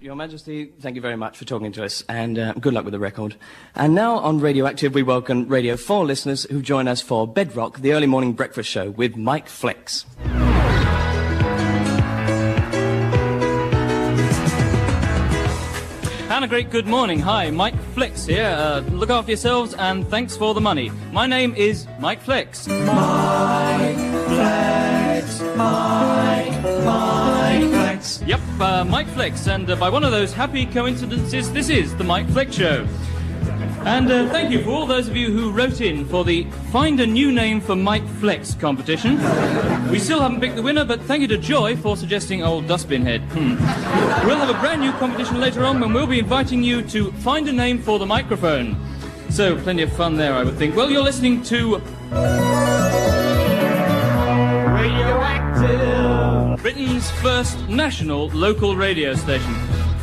Your Majesty, thank you very much for talking to us, and good luck with the record. And now on Radioactive, we welcome Radio 4 listeners who join us for Bedrock, the early morning breakfast show with Mike Flex. And a great good morning. Hi, Mike Flex here. Look after yourselves and thanks for the money. My name is Mike Flex. Mike Flex, Mike Flex. Yep, Mike Flex. And by one of those happy coincidences, this is the Mike Flex Show. And thank you for all those of you who wrote in for the Find a New Name for Mike Flex competition. We still haven't picked the winner, but thank you to Joy for suggesting Old Dustbin Head. We'll have a brand new competition later on when we'll be inviting you to find a name for the microphone. So, plenty of fun there, I would think. Well, you're listening to Radioactive, Britain's first national local radio station,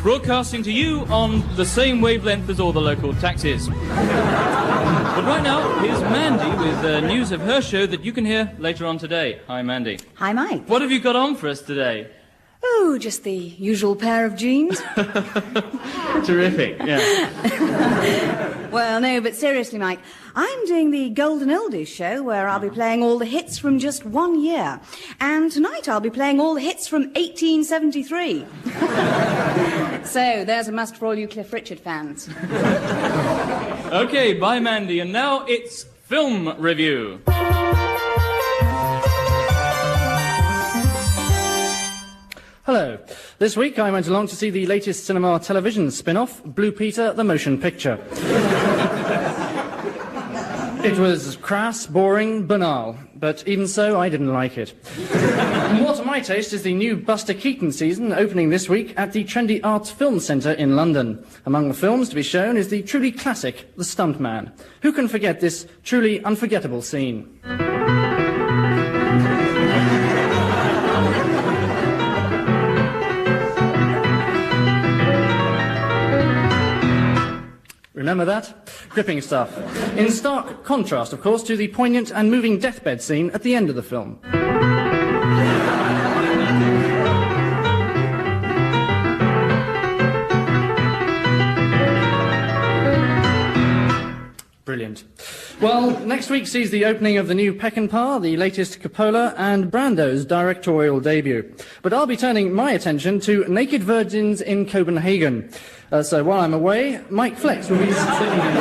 broadcasting to you on the same wavelength as all the local taxis. But right now, here's Mandy with news of her show that you can hear later on today. Hi, Mandy. Hi, Mike. What have you got on for us today? Oh, just the usual pair of jeans. Terrific, yeah. Well, no, but seriously, Mike, I'm doing the Golden Oldies show where I'll be playing all the hits from just 1 year. And tonight I'll be playing all the hits from 1873. So, there's a must for all you Cliff Richard fans. Okay, bye, Mandy. And now it's Film Review. Hello. This week I went along to see the latest cinema television spin-off, Blue Peter, the motion picture. It was crass, boring, banal, but even so, I didn't like it. More to my taste is the new Buster Keaton season opening this week at the Trendy Arts Film Centre in London. Among the films to be shown is the truly classic The Stuntman. Who can forget this truly unforgettable scene? Remember that? Gripping stuff. In stark contrast, of course, to the poignant and moving deathbed scene at the end of the film. Brilliant. Well, next week sees the opening of the new Peckinpah, the latest Coppola, and Brando's directorial debut. But I'll be turning my attention to Naked Virgins in Copenhagen. So while I'm away, Mike Flex will be sitting in.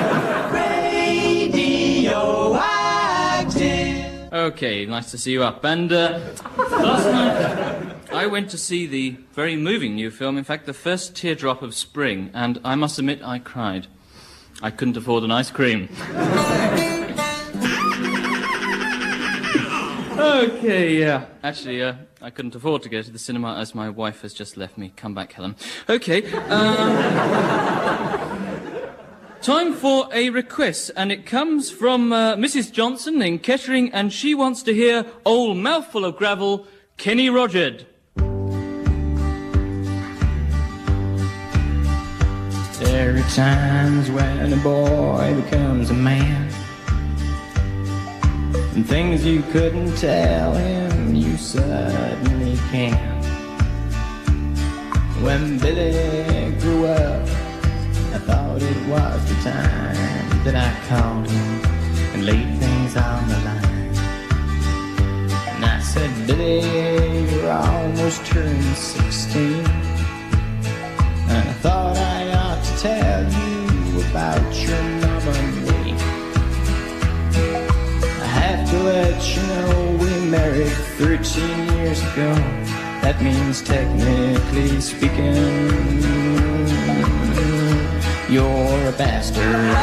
Radioactive. Okay, nice to see you up. And last night I went to see the very moving new film, in fact, The First Teardrop of Spring, and I must admit I cried. I couldn't afford an ice cream. Okay, yeah. Actually, I couldn't afford to go to the cinema as my wife has just left me. Come back, Helen. Okay, time for a request, and it comes from Mrs. Johnson in Kettering, and she wants to hear Old Mouthful of Gravel, Kenny Rogers. There are times when a boy becomes a man, and things you couldn't tell him, you suddenly can. When Billy grew up, I thought it was the time that I called him and laid things on the line. And I said, Billy, you're almost turned 16, and I thought I ought to tell you about your mama and me. I have to let you know we married 13 years ago. That means technically speaking, you're a bastard.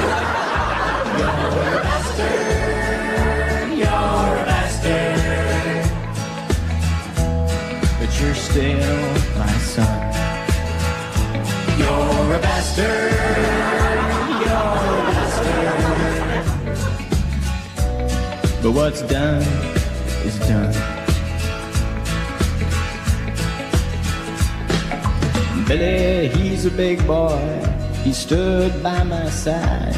You're a bastard. You're a bastard. But you're still my son. You're a bastard, you're a bastard. But what's done is done. Billy, he's a big boy, he stood by my side,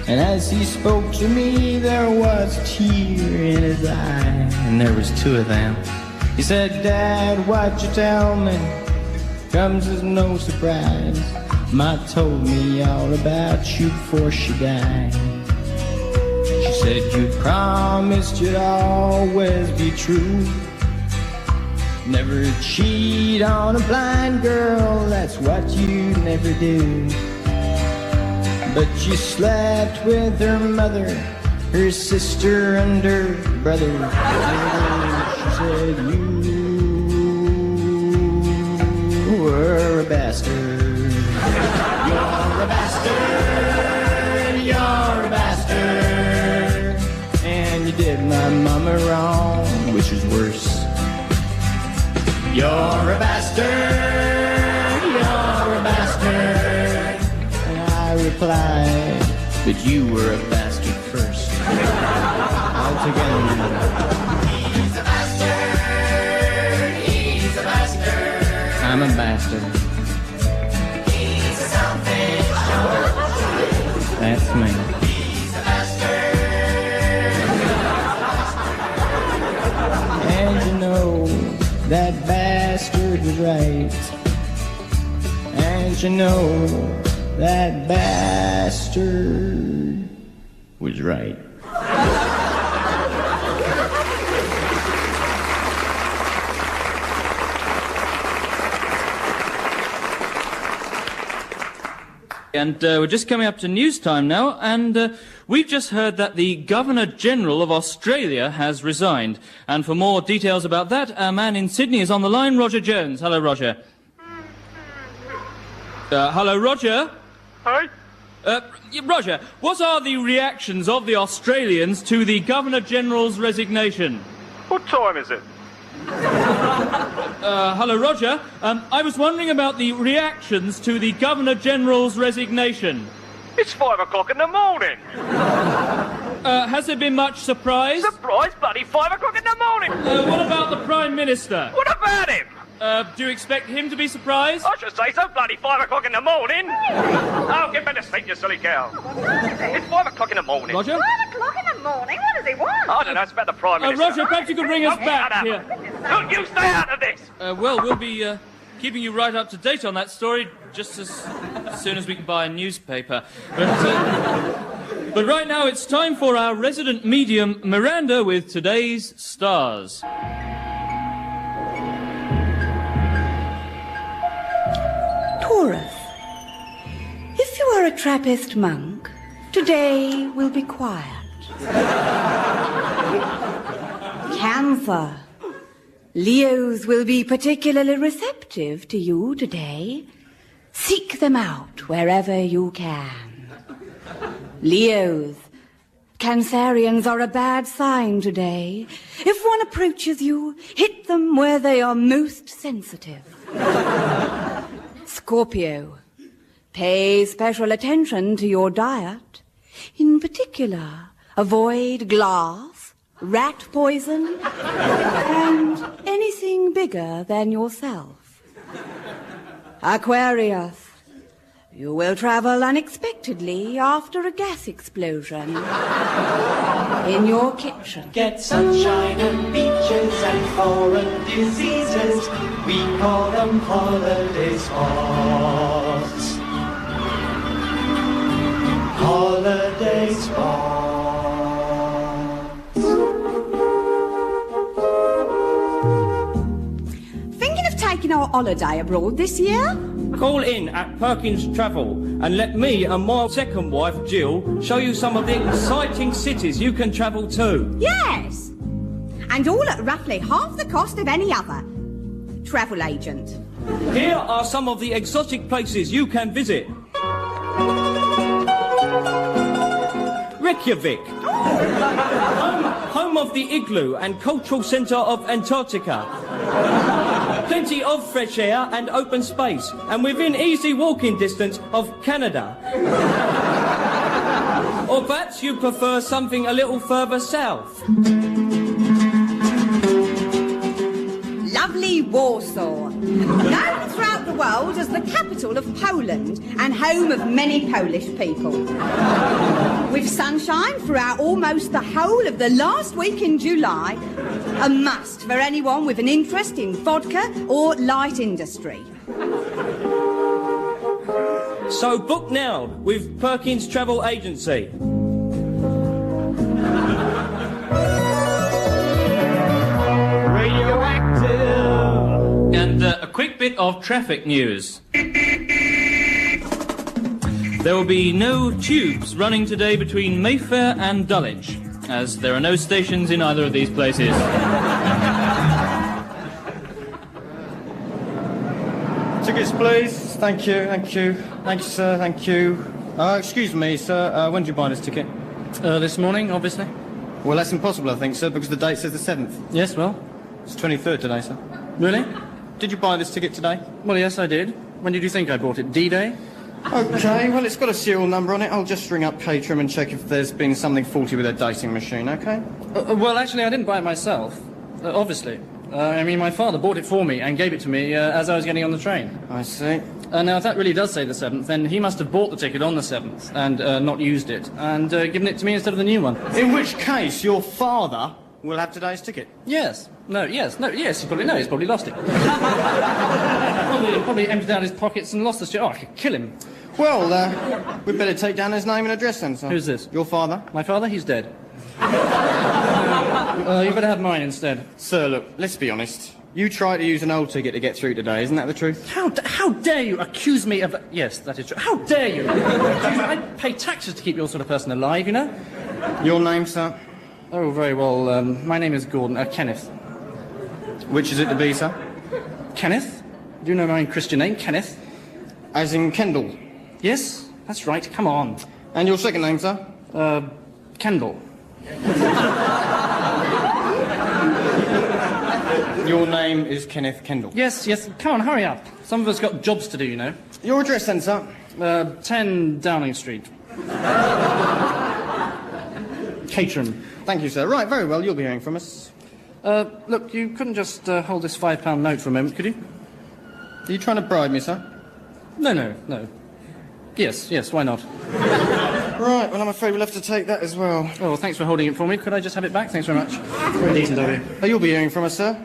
and as he spoke to me, there was a tear in his eye. And there was two of them. He said, Dad, what'd you tell me? comes as no surprise. Ma told me all about you before she died. She said you promised you'd always be true, never cheat on a blind girl, that's what you never do. But you slept with her mother, her sister and her brother. She said you were a bastard. You're a bastard, you're a bastard. And you did my mama wrong, which is worse. You're a bastard, you're a bastard. And I replied, but you were a bastard first. Altogether. He's a bastard, he's a bastard. I'm a bastard. He's a selfish dog. That's me. He's a bastard. And you know, that bastard was right. And you know, that bastard was right. And we're just coming up to news time now, and we've just heard that the Governor-General of Australia has resigned. And for more details about that, our man in Sydney is on the line, Roger Jones. Hello, Roger. Hello, Roger. Hi. Roger, what are the reactions of the Australians to the Governor-General's resignation? What time is it? Hello, Roger. I was wondering about the reactions to the Governor-General's resignation. It's 5 o'clock in the morning. Has there been much surprise? Surprise, bloody 5 o'clock in the morning. What about the Prime Minister? What about him? Do you expect him to be surprised? I should say so, bloody 5 o'clock in the morning. Oh, get back to sleep, you silly cow. It's 5 o'clock in the morning. Roger? 5 o'clock in the morning? What does he want? I don't know, it's about the Prime Minister. Roger, perhaps you could bring us back Shut here. up. Look, you stay out of this. Well, we'll be keeping you right up to date on that story just as soon as we can buy a newspaper. But right now it's time for our resident medium, Miranda, with today's stars. Taurus, if you are a Trappist monk, today will be quiet. Cancer, Leos will be particularly receptive to you today. Seek them out wherever you can. Leos, Cancerians are a bad sign today. If one approaches you, hit them where they are most sensitive. Scorpio, pay special attention to your diet. In particular, avoid glass, rat poison, and anything bigger than yourself. Aquarius, you will travel unexpectedly after a gas explosion in your kitchen. Get sunshine and beaches and foreign diseases. We call them holiday spots. Holiday spots. Thinking of taking our holiday abroad this year? Call in at Perkins Travel and let me and my second wife, Jill, show you some of the exciting cities you can travel to. Yes! And all at roughly half the cost of any other travel agent. Here are some of the exotic places you can visit. Reykjavik, home of the igloo and cultural centre of Antarctica. Plenty of fresh air and open space, and within easy walking distance of Canada. Or perhaps you prefer something a little further south. Lovely Warsaw, known throughout the world as the capital of Poland and home of many Polish people. With sunshine throughout almost the whole of the last week in July, a must for anyone with an interest in vodka or light industry. So book now with Perkins Travel Agency. Radioactive. And a quick bit of traffic news. There will be no tubes running today between Mayfair and Dulwich, as there are no stations in either of these places. Tickets, please. Thank you, thank you. Thank you, sir, thank you. Excuse me, sir, when did you buy this ticket? This morning, obviously. Well, that's impossible, I think, sir, because the date says the 7th. Yes, well. It's 23rd today, sir. Really? Did you buy this ticket today? Well, yes, I did. When did you think I bought it? D-Day? Okay, well, it's got a serial number on it. I'll just ring up Caterham and check if there's been something faulty with their dating machine, okay? Well, actually, I didn't buy it myself. Obviously. I mean, my father bought it for me and gave it to me as I was getting on the train. I see. Now, if that really does say the 7th, then he must have bought the ticket on the 7th and not used it, and given it to me instead of the new one. In which case, your father will have today's ticket. Yes. No, yes, he's probably lost it. probably emptied out his pockets and lost the shit. Oh, I could kill him. Well, we'd better take down his name and address then, sir. Who's this? Your father. My father? He's dead. You better have mine instead. Sir, look, let's be honest. You tried to use an old ticket to get through today, isn't that the truth? How dare you accuse me of... Yes, that is true. How dare you? I pay taxes to keep your sort of person alive, you know? Your name, sir? Oh, very well. My name is Gordon. Kenneth. Which is it to be, sir? Kenneth? Do you know my Christian name? Kenneth? As in Kendall? Yes, that's right. Come on. And your second name, sir? Kendall. Your name is Kenneth Kendall? Yes. Come on, hurry up. Some of us got jobs to do, you know. Your address then, sir? 10 Downing Street. Caterham. Thank you, sir. Right, very well. You'll be hearing from us. Look, you couldn't just hold this £5 note for a moment, could you? Are you trying to bribe me, sir? No. Yes, why not? Right, well, I'm afraid we'll have to take that as well. Oh, well, thanks for holding it for me. Could I just have it back? Thanks very much. Very decent of you. Oh, you'll be hearing from us, sir.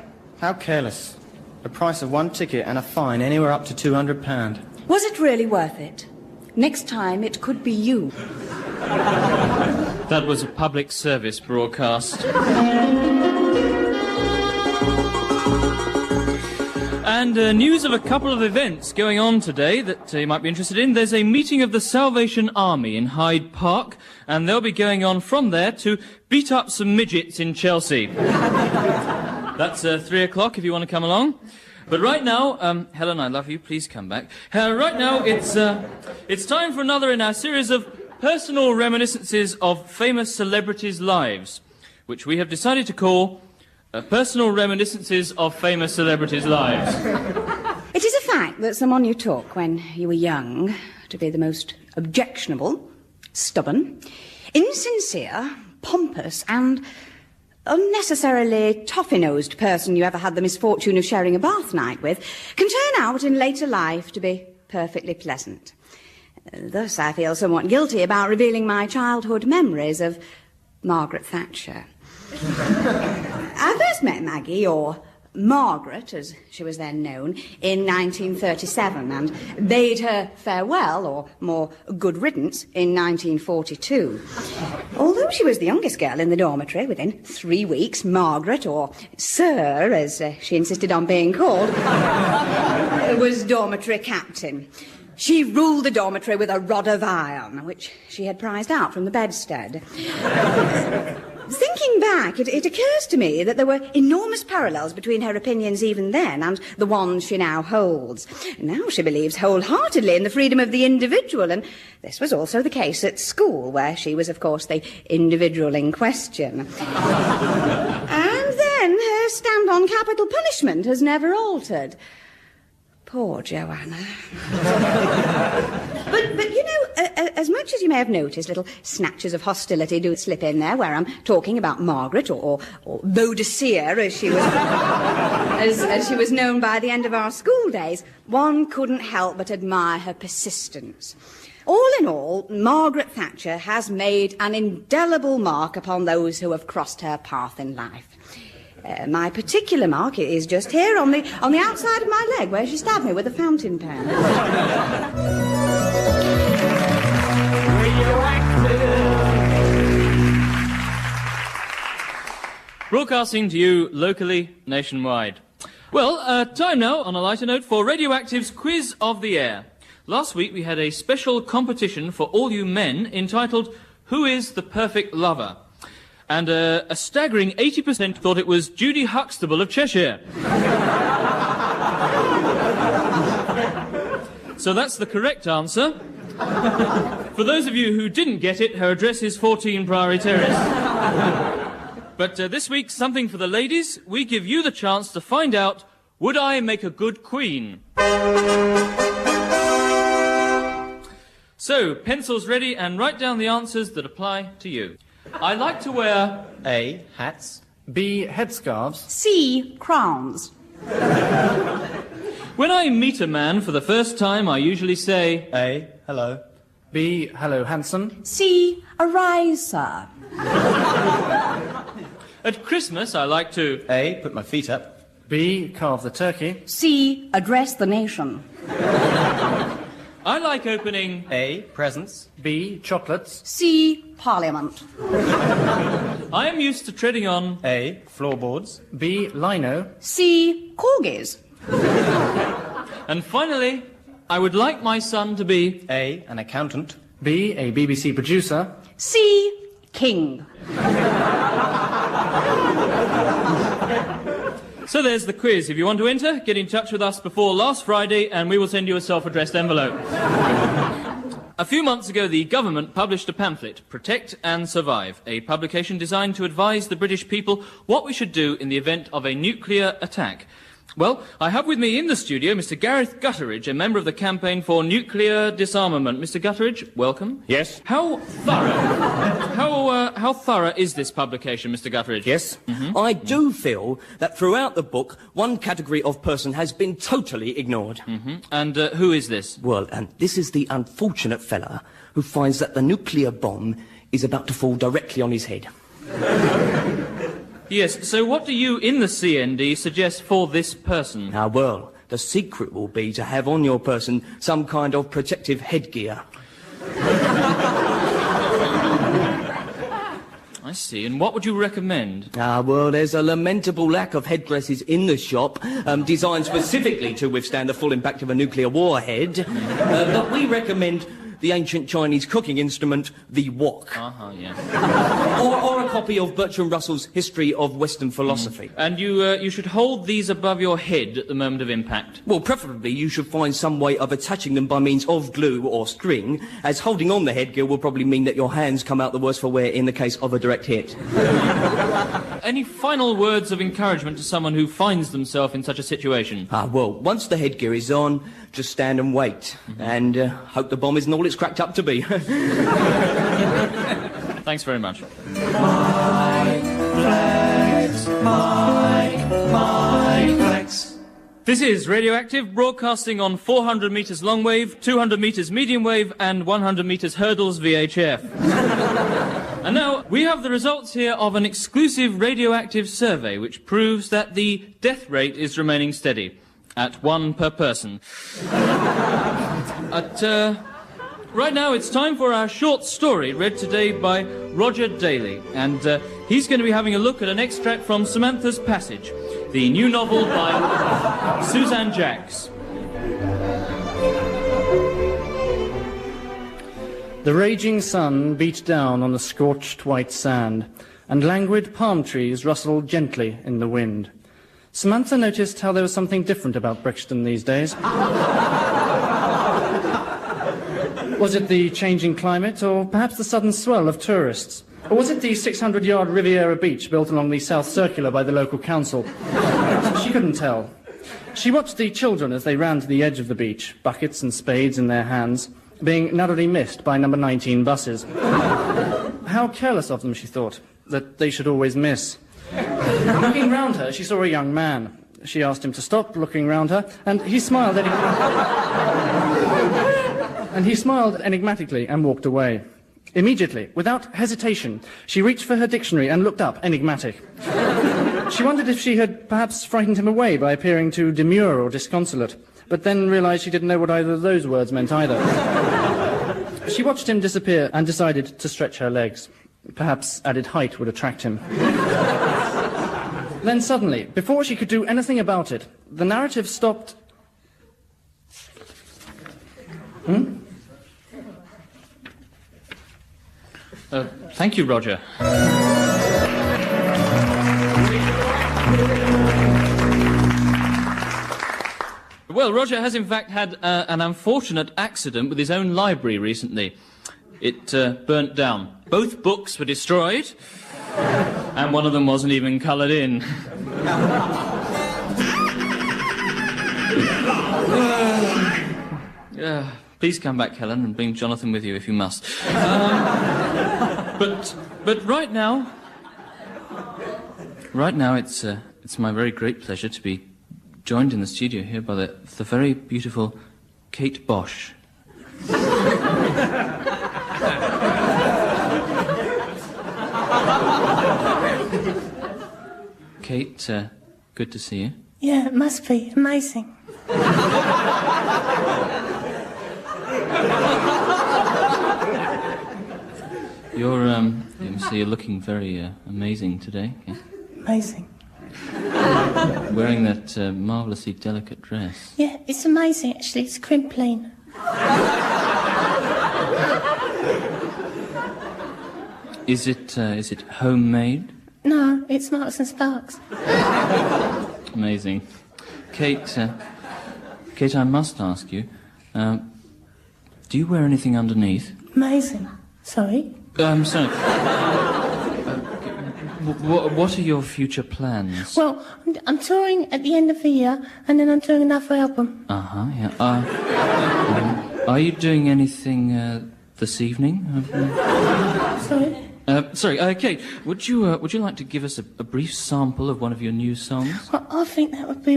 How careless. The price of one ticket and a fine anywhere up to £200. Was it really worth it? Next time it could be you. That was a public service broadcast. And news of a couple of events going on today that you might be interested in. There's a meeting of the Salvation Army in Hyde Park, and they'll be going on from there to beat up some midgets in Chelsea. That's 3 o'clock if you want to come along. But right now, Helen, I love you. Please come back. Right now, it's time for another in our series of personal reminiscences of famous celebrities' lives, which we have decided to call Personal Reminiscences of Famous Celebrities' Lives. It is a fact that someone you took when you were young to be the most objectionable, stubborn, insincere, pompous, and unnecessarily toffee-nosed person you ever had the misfortune of sharing a bath night with can turn out in later life to be perfectly pleasant. Thus, I feel somewhat guilty about revealing my childhood memories of Margaret Thatcher. I first met Maggie, or Margaret, as she was then known, in 1937, and bade her farewell, or more good riddance, in 1942. Although she was the youngest girl in the dormitory, within 3 weeks, Margaret, or Sir, as she insisted on being called, was dormitory captain. She ruled the dormitory with a rod of iron, which she had prized out from the bedstead. Thinking back, it occurs to me that there were enormous parallels between her opinions even then and the ones she now holds. Now she believes wholeheartedly in the freedom of the individual, and this was also the case at school, where she was, of course, the individual in question. And then her stand on capital punishment has never altered. Poor Joanna. But you know, as much as you may have noticed, little snatches of hostility do slip in there, where I'm talking about Margaret, or Boadicea, as she was, as she was known by the end of our school days, one couldn't help but admire her persistence. All in all, Margaret Thatcher has made an indelible mark upon those who have crossed her path in life. My particular mark is just here on the outside of my leg where she stabbed me with a fountain pen. Broadcasting to you locally, nationwide. Well, time now, on a lighter note, for Radioactive's Quiz of the Air. Last week we had a special competition for all you men entitled Who is the Perfect Lover? And a staggering 80% thought it was Judy Huxtable of Cheshire. So that's the correct answer. For those of you who didn't get it, her address is 14 Priory Terrace. But this week, something for the ladies. We give you the chance to find out, would I make a good queen? So, pencils ready and write down the answers that apply to you. I like to wear... A. Hats. B. Headscarves. C. Crowns. When I meet a man for the first time, I usually say... A. Hello. B. Hello, handsome. C. Arise, sir. At Christmas, I like to... A. Put my feet up. B. Carve the turkey. C. Address the nation. I like opening... A. Presents. B. Chocolates. C. Parliament. I am used to treading on... A. Floorboards. B. Lino. C. Corgis. And finally, I would like my son to be... A. An accountant. B. A BBC producer. C. King. So there's the quiz. If you want to enter, get in touch with us before last Friday and we will send you a self-addressed envelope. A few months ago, the government published a pamphlet, Protect and Survive, a publication designed to advise the British people what we should do in the event of a nuclear attack. Well, I have with me in the studio Mr. Gareth Gutteridge, a member of the Campaign for Nuclear Disarmament. Mr. Gutteridge, welcome. Yes. How thorough is this publication, Mr. Gutteridge? Yes. I do feel that throughout the book, one category of person has been totally ignored. And who is this? Well, and this is the unfortunate fella who finds that the nuclear bomb is about to fall directly on his head. Yes, so what do you in the CND suggest for this person? Now, well, the secret will be to have on your person some kind of protective headgear. I see, and what would you recommend? Well, there's a lamentable lack of headdresses in the shop, designed specifically to withstand the full impact of a nuclear warhead. But we recommend the ancient Chinese cooking instrument, the wok. Yeah. or a copy of Bertrand Russell's History of Western Philosophy. And you should hold these above your head at the moment of impact. Well, preferably you should find some way of attaching them by means of glue or string, as holding on the headgear will probably mean that your hands come out the worse for wear in the case of a direct hit. Any final words of encouragement to someone who finds themselves in such a situation? Well, once the headgear is on, just stand and wait, and hope the bomb isn't all it's cracked up to be. Thanks very much. This is Radioactive, broadcasting on 400 metres long wave, 200 metres medium wave, and 100 metres hurdles VHF. And now, we have the results here of an exclusive radioactive survey which proves that the death rate is remaining steady, at 1 per person. Right now, it's time for our short story, read today by Roger Daly. And he's going to be having a look at an extract from Samantha's Passage, the new novel by Suzanne Jacks. The raging sun beat down on the scorched white sand, and languid palm trees rustled gently in the wind. Samantha noticed how there was something different about Brixton these days. Was it the changing climate, or perhaps the sudden swell of tourists? Or was it the 600-yard Riviera beach built along the South Circular by the local council? She couldn't tell. She watched the children as they ran to the edge of the beach, buckets and spades in their hands, being narrowly missed by number 19 buses. How careless of them, she thought, that they should always miss. Looking round her, she saw a young man. She asked him to stop looking round her, and he smiled enigmatically and walked away. Immediately, without hesitation, she reached for her dictionary and looked up enigmatic. She wondered if she had perhaps frightened him away by appearing too demure or disconsolate, but then realised she didn't know what either of those words meant either. She watched him disappear and decided to stretch her legs. Perhaps added height would attract him. Then suddenly, before she could do anything about it, the narrative stopped. Thank you, Roger. Well, Roger has in fact had an unfortunate accident with his own library recently. It burnt down. Both books were destroyed, and one of them wasn't even coloured in. Please come back, Helen, and bring Jonathan with you if you must. But right now, it's my very great pleasure to be joined in the studio here by the very beautiful Kate Bosch. Kate, good to see you. Yeah, it must be amazing. You're looking very amazing today. Okay. Amazing. Wearing that marvellously delicate dress. Yeah, it's amazing actually. It's crimpline. Is it homemade? No, it's Marks and Sparks. Amazing. Kate, I must ask you, do you wear anything underneath? Amazing. Sorry? Sorry. What are your future plans? Well, I'm touring at the end of the year, and then I'm doing another album. Yeah. Are you doing anything this evening? Sorry? Kate, would you like to give us a brief sample of one of your new songs? Well, I think that would be,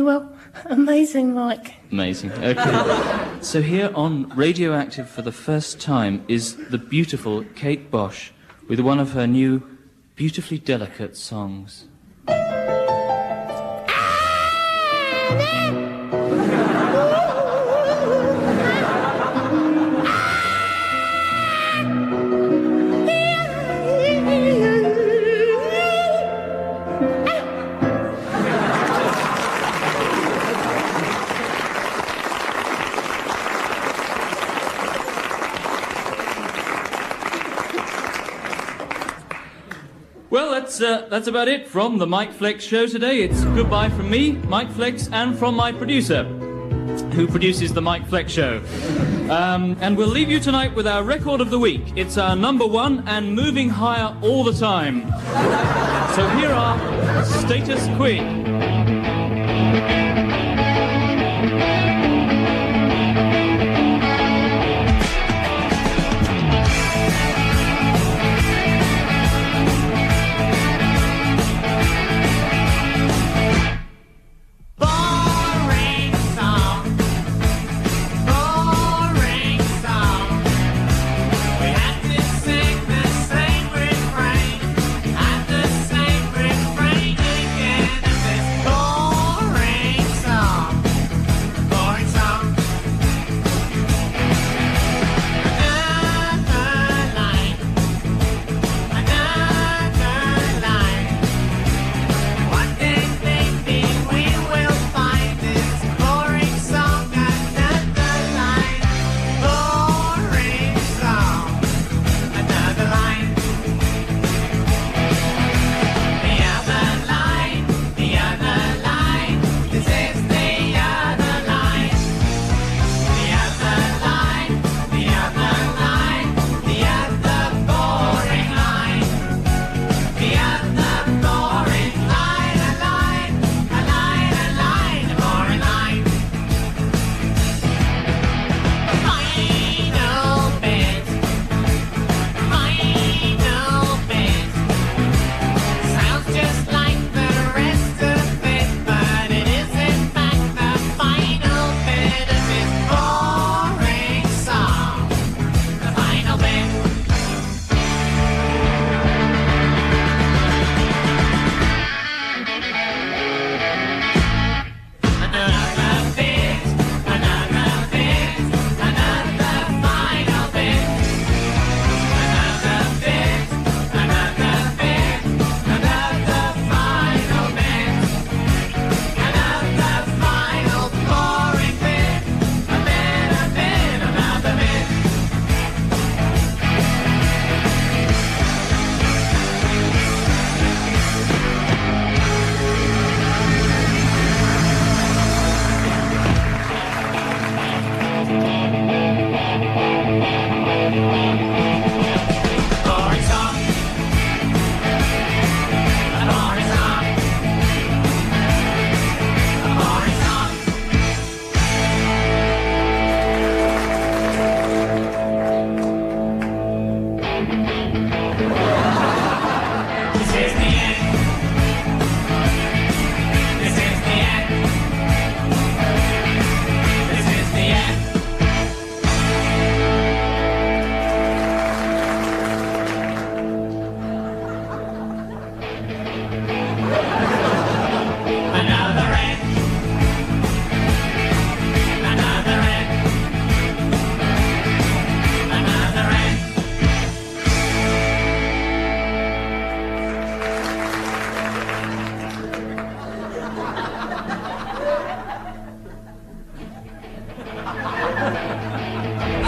amazing, Mike. Amazing. Okay. So here on Radioactive for the first time is the beautiful Kate Bosch with one of her new beautifully delicate songs. Well, that's about it from the Mike Flex Show today. It's goodbye from me, Mike Flex, and from my producer, who produces the Mike Flex Show. And we'll leave you tonight with our record of the week. It's our #1 and moving higher all the time. So here are Status Quo. Boring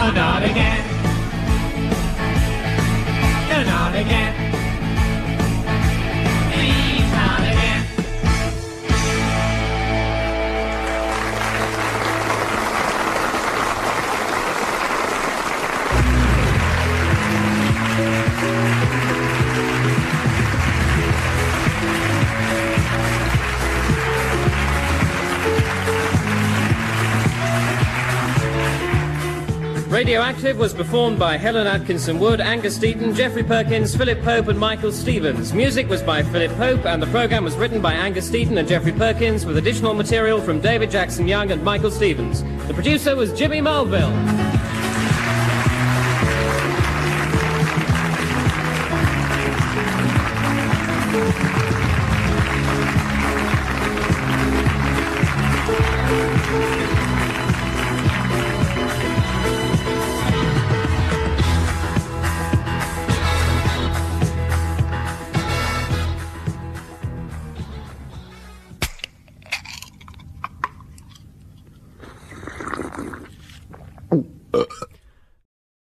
Oh, not again. No, not again. Please, not again. Radioactive was performed by Helen Atkinson Wood, Angus Deaton, Geoffrey Perkins, Philip Pope and Michael Stevens. Music was by Philip Pope and the programme was written by Angus Deaton and Geoffrey Perkins with additional material from David Jackson Young and Michael Stevens. The producer was Jimmy Mulville.